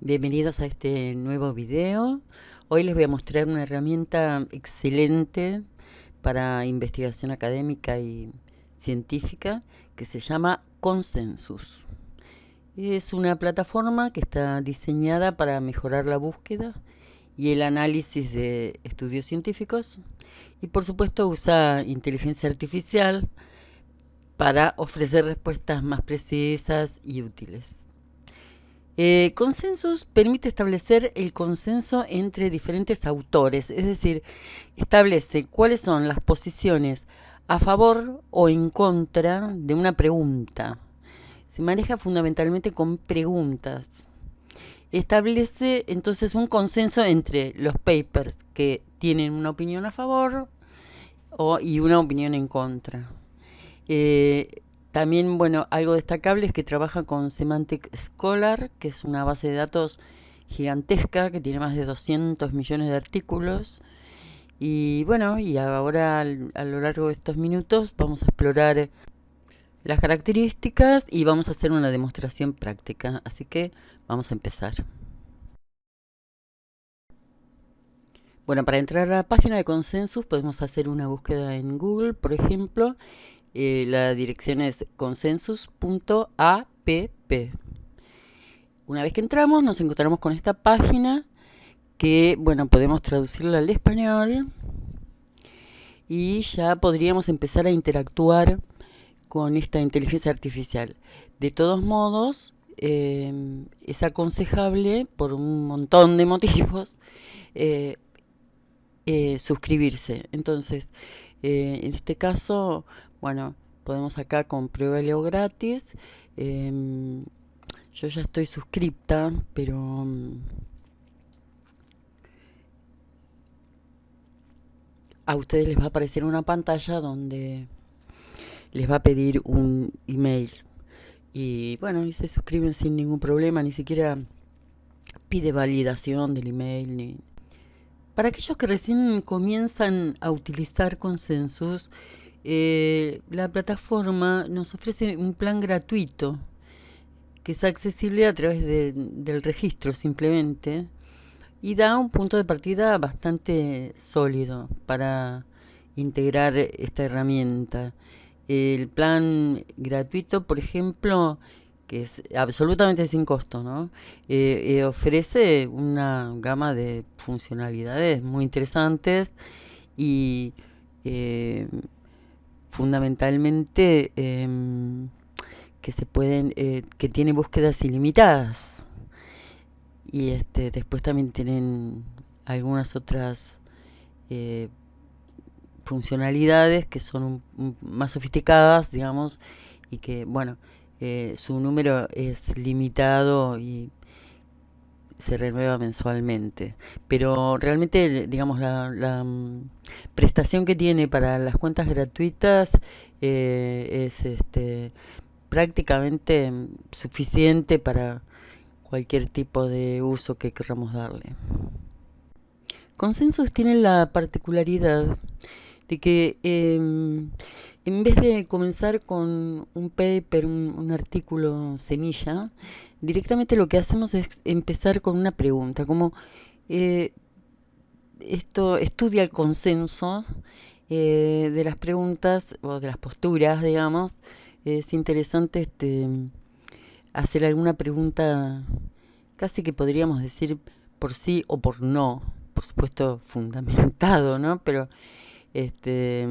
Bienvenidos a este nuevo video. Hoy les voy a mostrar una herramienta excelente para investigación académica y científica que se llama Consensus. Es una plataforma que está diseñada para mejorar la búsqueda y el análisis de estudios científicos y por supuesto usa inteligencia artificial para ofrecer respuestas más precisas y útiles. Consensus permite establecer el consenso entre diferentes autores, es decir, establece cuáles son las posiciones a favor o en contra de una pregunta. Se maneja fundamentalmente con preguntas. Establece entonces un consenso entre los papers que tienen una opinión a favor y una opinión en contra. Eh, También, bueno, algo destacable es que trabaja con Semantic Scholar, que es una base de datos gigantesca que tiene más de 200 millones de artículos. Y bueno, y ahora a lo largo de estos minutos vamos a explorar las características y vamos a hacer una demostración práctica. Así que vamos a empezar. Bueno, para entrar a la página de Consensus podemos hacer una búsqueda en Google, por ejemplo. La dirección es consensus.app. Una vez que entramos nos encontramos con esta página que, bueno, podemos traducirla al español y ya podríamos empezar a interactuar con esta inteligencia artificial. De todos modos, es aconsejable por un montón de motivos eh, suscribirse. Entonces, en este caso, bueno, podemos acá con pruébalo gratis. Yo ya estoy suscripta, pero a ustedes les va a aparecer una pantalla donde les va a pedir un email. Y bueno, y se suscriben sin ningún problema, ni siquiera pide validación del email. Para aquellos que recién comienzan a utilizar Consensus, la plataforma nos ofrece un plan gratuito que es accesible a través del registro simplemente y da un punto de partida bastante sólido para integrar esta herramienta. El plan gratuito, por ejemplo, que es absolutamente sin costo, ¿no? Ofrece una gama de funcionalidades muy interesantes y eh, fundamentalmente que tiene búsquedas ilimitadas y después también tienen algunas otras eh, funcionalidades que son más sofisticadas, digamos, y que, bueno, su número es limitado y se renueva mensualmente. Pero realmente, digamos, la prestación que tiene para las cuentas gratuitas es prácticamente suficiente para cualquier tipo de uso que queramos darle. Consensus tiene la particularidad de que en vez de comenzar con un paper, un artículo semilla, directamente lo que hacemos es empezar con una pregunta, como eh, esto estudia el consenso de las preguntas o de las posturas, digamos. Es interesante hacer alguna pregunta, casi que podríamos decir por sí o por no, por supuesto fundamentado, ¿no? Pero este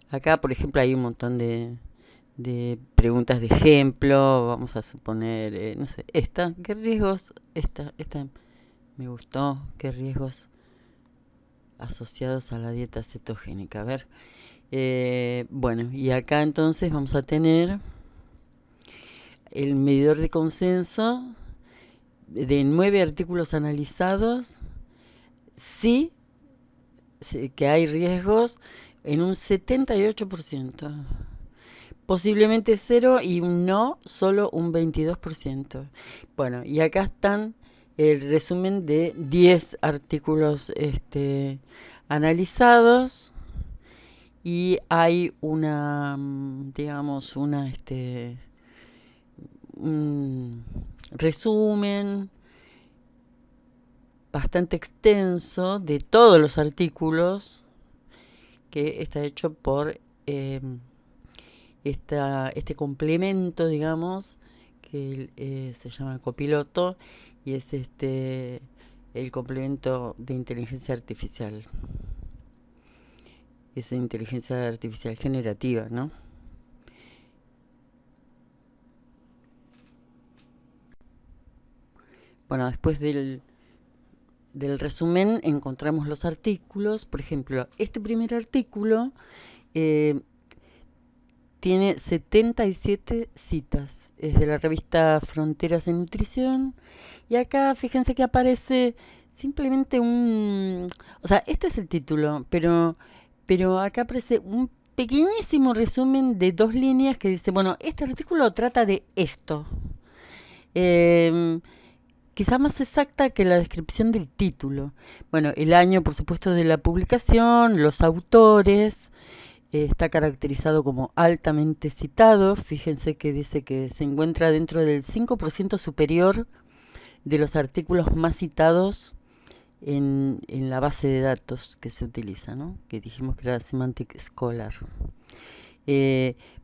acá, por ejemplo, hay un montón de preguntas de ejemplo. Vamos a suponer, no sé, ¿qué riesgos? Esta me gustó, ¿qué riesgos asociados a la dieta cetogénica? A ver, bueno, y acá entonces vamos a tener el medidor de consenso de 9 artículos analizados. Sí, sí que hay riesgos en un 78%. Posiblemente cero y un no solo un 22%. Bueno, y acá están el resumen de 10 artículos analizados y hay una, digamos, un resumen bastante extenso de todos los artículos que está hecho por este complemento, digamos, que se llama copiloto y es el complemento de inteligencia artificial. Es inteligencia artificial generativa, ¿no? Bueno, después del resumen encontramos los artículos. Por ejemplo, este primer artículo eh, tiene 77 citas. Es de la revista Fronteras en Nutrición. Y acá fíjense que aparece simplemente un... O sea, este es el título, pero acá aparece un pequeñísimo resumen de 2 líneas que dice, bueno, este artículo trata de esto. Eh, Quizá más exacta que la descripción del título. Bueno, el año, por supuesto, de la publicación, los autores, está caracterizado como altamente citado. Fíjense que dice que se encuentra dentro del 5% superior de los artículos más citados en la base de datos que se utiliza, ¿no? Que dijimos que era Semantic Scholar.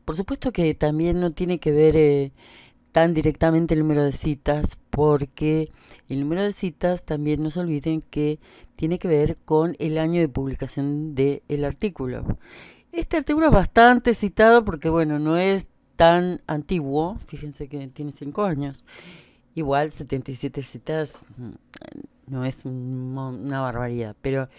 Por supuesto que también no tiene que ver tan directamente el número de citas, porque el número de citas también no se olviden que tiene que ver con el año de publicación del artículo. Este artículo es bastante citado porque, bueno, no es tan antiguo, fíjense que tiene 5 años. Igual 77 citas no es una barbaridad, pero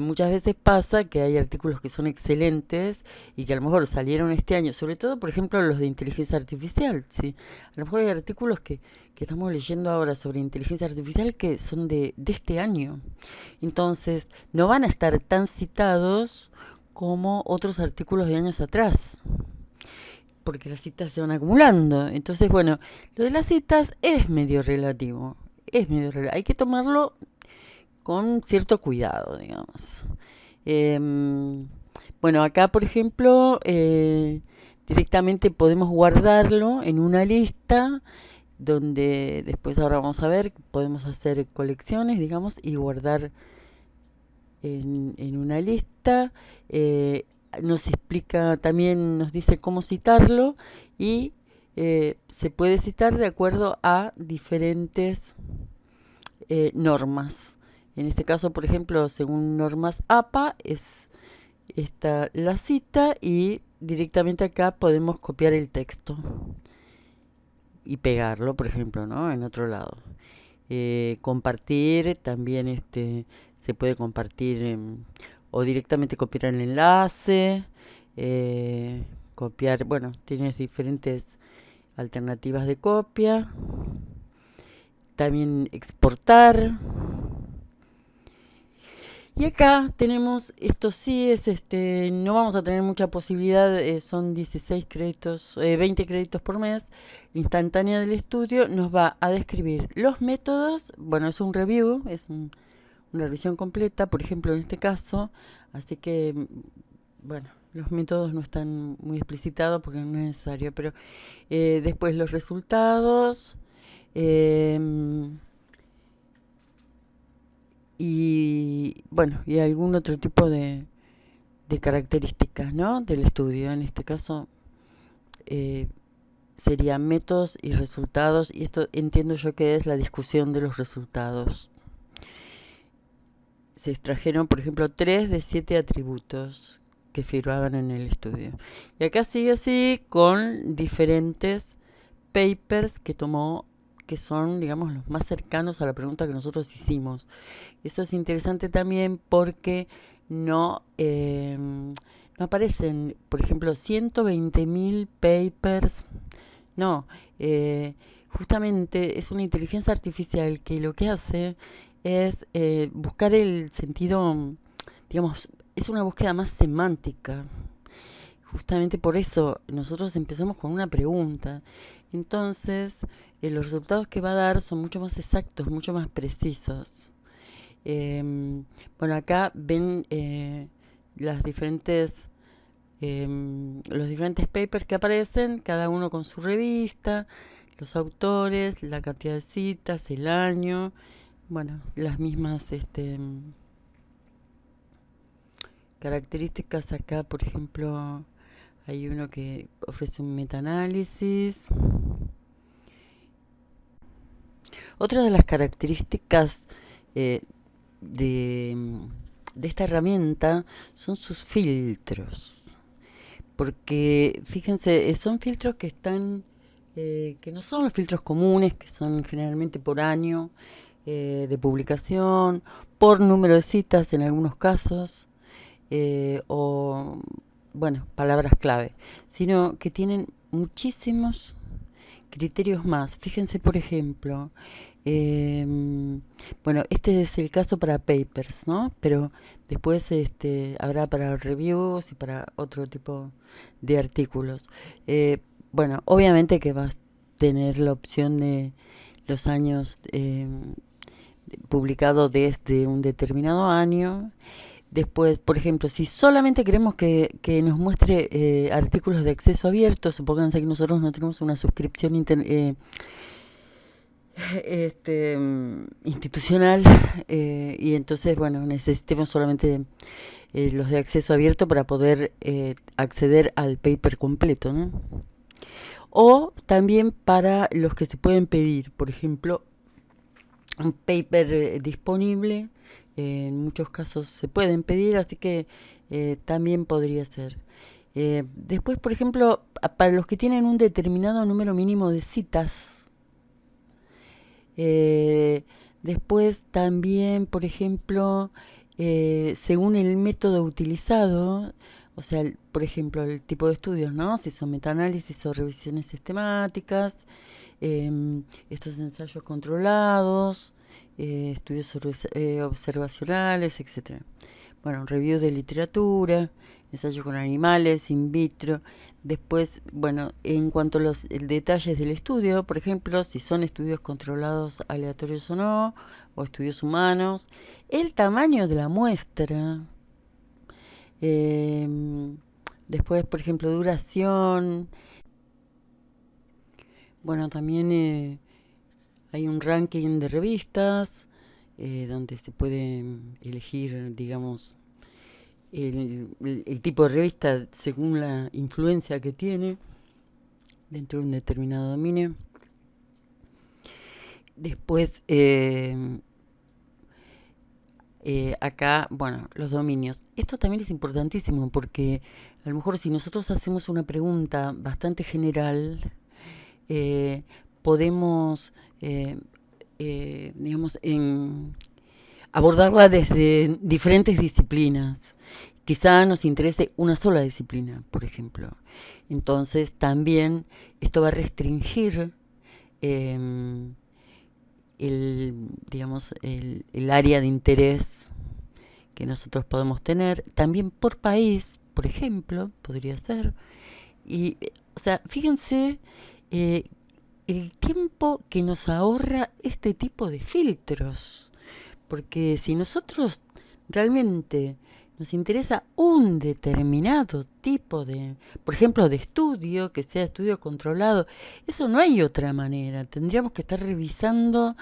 muchas veces pasa que hay artículos que son excelentes y que a lo mejor salieron este año, sobre todo, por ejemplo, los de inteligencia artificial, ¿sí? A lo mejor hay artículos que estamos leyendo ahora sobre inteligencia artificial que son de este año. Entonces, no van a estar tan citados como otros artículos de años atrás, porque las citas se van acumulando. Entonces, bueno, lo de las citas es medio relativo. Hay que tomarlo con cierto cuidado, digamos. Bueno, acá, por ejemplo, directamente podemos guardarlo en una lista donde después ahora vamos a ver, podemos hacer colecciones, digamos, y guardar en una lista. Nos explica, también nos dice cómo citarlo y se puede citar de acuerdo a diferentes normas. En este caso, por ejemplo, según normas APA, es esta la cita y directamente acá podemos copiar el texto y pegarlo, por ejemplo, ¿no? En otro lado. Compartir, también se puede compartir o directamente copiar el enlace, copiar, bueno, tienes diferentes alternativas de copia, también exportar. Y acá tenemos, esto sí es, no vamos a tener mucha posibilidad, son 16 créditos, 20 créditos por mes, instantánea del estudio, nos va a describir los métodos, bueno, es un review, una revisión completa, por ejemplo, en este caso, así que, bueno, los métodos no están muy explicitados porque no es necesario, pero después los resultados, y bueno, y algún otro tipo de características, ¿no? Del estudio. En este caso serían métodos y resultados, y esto entiendo yo que es la discusión de los resultados. Se extrajeron, por ejemplo, 3 de 7 atributos que figuraban en el estudio. Y acá sigue así con diferentes papers que tomó, que son, digamos, los más cercanos a la pregunta que nosotros hicimos. Eso es interesante también porque no aparecen, por ejemplo, 120.000 papers. No, justamente es una inteligencia artificial que lo que hace es buscar el sentido, digamos, es una búsqueda más semántica. Justamente por eso nosotros empezamos con una pregunta. Entonces, los resultados que va a dar son mucho más exactos, mucho más precisos. Bueno, acá ven las diferentes, los diferentes papers que aparecen, cada uno con su revista, los autores, la cantidad de citas, el año, bueno, las mismas características. Acá, por ejemplo, hay uno que ofrece un metaanálisis. Otra de las características eh, de, de esta herramienta son sus filtros. Porque, fíjense, son filtros que están, que no son los filtros comunes, que son generalmente por año de publicación, por número de citas en algunos casos, o, bueno, palabras clave, sino que tienen muchísimos criterios más. Fíjense, por ejemplo, bueno, este es el caso para papers, ¿no? Pero después habrá para reviews y para otro tipo de artículos. Bueno, obviamente que vas a tener la opción de los años publicados desde un determinado año. Después, por ejemplo, si solamente queremos que nos muestre artículos de acceso abierto, supónganse que nosotros no tenemos una suscripción institucional, y entonces, bueno, necesitemos solamente los de acceso abierto para poder acceder al paper completo, ¿no? O también para los que se pueden pedir, por ejemplo, un paper disponible. En muchos casos se pueden pedir, así que también podría ser. Después, por ejemplo, para los que tienen un determinado número mínimo de citas. Después también, por ejemplo, según el método utilizado, o sea, por ejemplo, el tipo de estudios, ¿no? Si son metaanálisis o revisiones sistemáticas, estos ensayos controlados, estudios observacionales, etcétera. Bueno, reviews de literatura, ensayo con animales, in vitro. Después, bueno, en cuanto a los detalles del estudio, por ejemplo, si son estudios controlados aleatorios o no, o estudios humanos, el tamaño de la muestra, después, por ejemplo, duración. Bueno, también hay un ranking de revistas donde se puede elegir, digamos, el tipo de revista según la influencia que tiene dentro de un determinado dominio. Después, acá, bueno, los dominios. Esto también es importantísimo porque a lo mejor si nosotros hacemos una pregunta bastante general, podemos, digamos, abordarla desde diferentes disciplinas. Quizá nos interese una sola disciplina, por ejemplo. Entonces también esto va a restringir digamos, el área de interés que nosotros podemos tener. También por país, por ejemplo, podría ser. Y, o sea, fíjense el tiempo que nos ahorra este tipo de filtros. Porque si nosotros realmente nos interesa un determinado tipo de, por ejemplo, de estudio, que sea estudio controlado, eso no hay otra manera. Tendríamos que estar revisando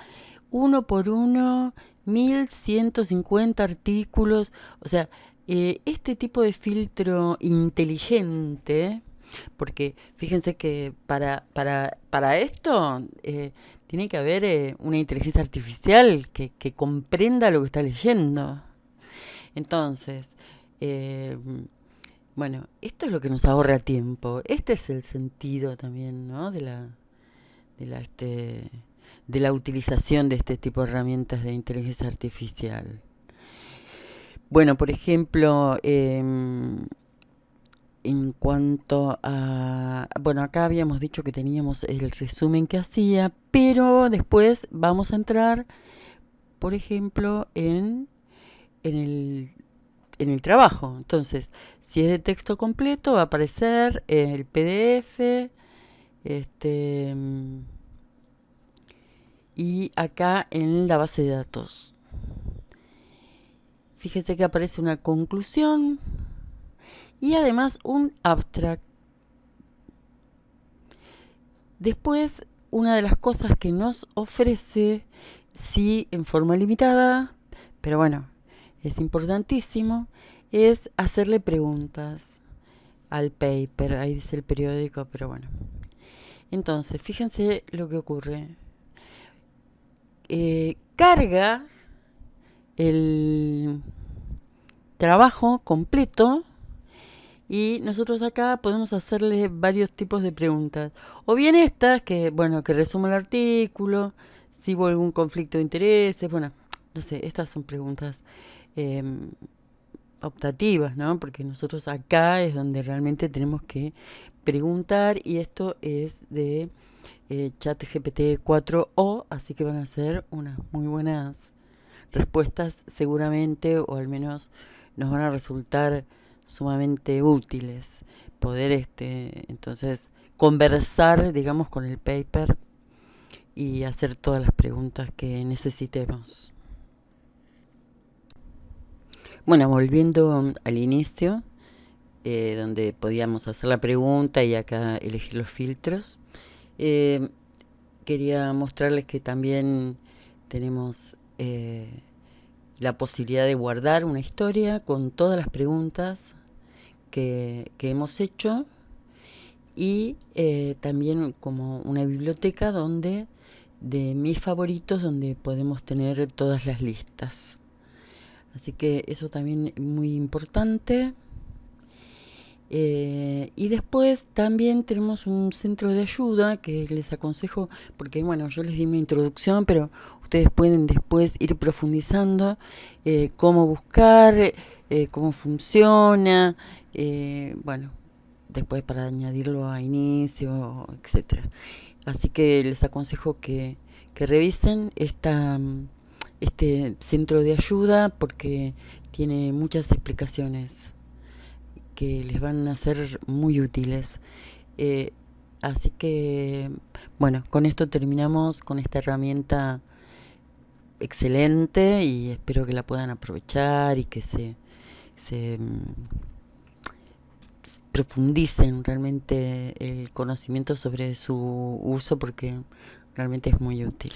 uno por uno 1150 artículos. O sea, este tipo de filtro inteligente, porque fíjense que para esto tiene que haber una inteligencia artificial que comprenda lo que está leyendo. Entonces, eh, bueno, esto es lo que nos ahorra tiempo. Este es el sentido también, ¿no? De la, este, de la utilización de este tipo de herramientas de inteligencia artificial. Bueno, por ejemplo, en cuanto a... Bueno, acá habíamos dicho que teníamos el resumen que hacía, pero después vamos a entrar, por ejemplo, en el trabajo. Entonces, si es de texto completo, va a aparecer el PDF, y acá en la base de datos. Fíjese que aparece una conclusión y además un abstract. Después una de las cosas que nos ofrece, sí en forma limitada, pero bueno, es importantísimo, es hacerle preguntas al paper. Ahí dice el periódico, pero bueno. Entonces, fíjense lo que ocurre. Carga el trabajo completo y nosotros acá podemos hacerle varios tipos de preguntas. O bien estas, que bueno, que resumen el artículo, si hubo algún conflicto de intereses, bueno, no sé, estas son preguntas eh, optativas, ¿no? Porque nosotros acá es donde realmente tenemos que preguntar y esto es de ChatGPT 4o, así que van a ser unas muy buenas respuestas seguramente, o al menos nos van a resultar sumamente útiles poder entonces conversar, digamos, con el paper y hacer todas las preguntas que necesitemos. Bueno, volviendo al inicio, donde podíamos hacer la pregunta y acá elegir los filtros, eh, quería mostrarles que también tenemos la posibilidad de guardar una historia con todas las preguntas que hemos hecho y también como una biblioteca donde de mis favoritos donde podemos tener todas las listas. Así que eso también es muy importante. Y después también tenemos un centro de ayuda que les aconsejo, porque bueno, yo les di mi introducción, pero ustedes pueden después ir profundizando cómo buscar, cómo funciona, bueno, después para añadirlo a inicio, etcétera. Así que les aconsejo que revisen este centro de ayuda porque tiene muchas explicaciones que les van a ser muy útiles. Eh, Así que, bueno, con esto terminamos con esta herramienta excelente y espero que la puedan aprovechar y que se profundicen realmente el conocimiento sobre su uso porque realmente es muy útil.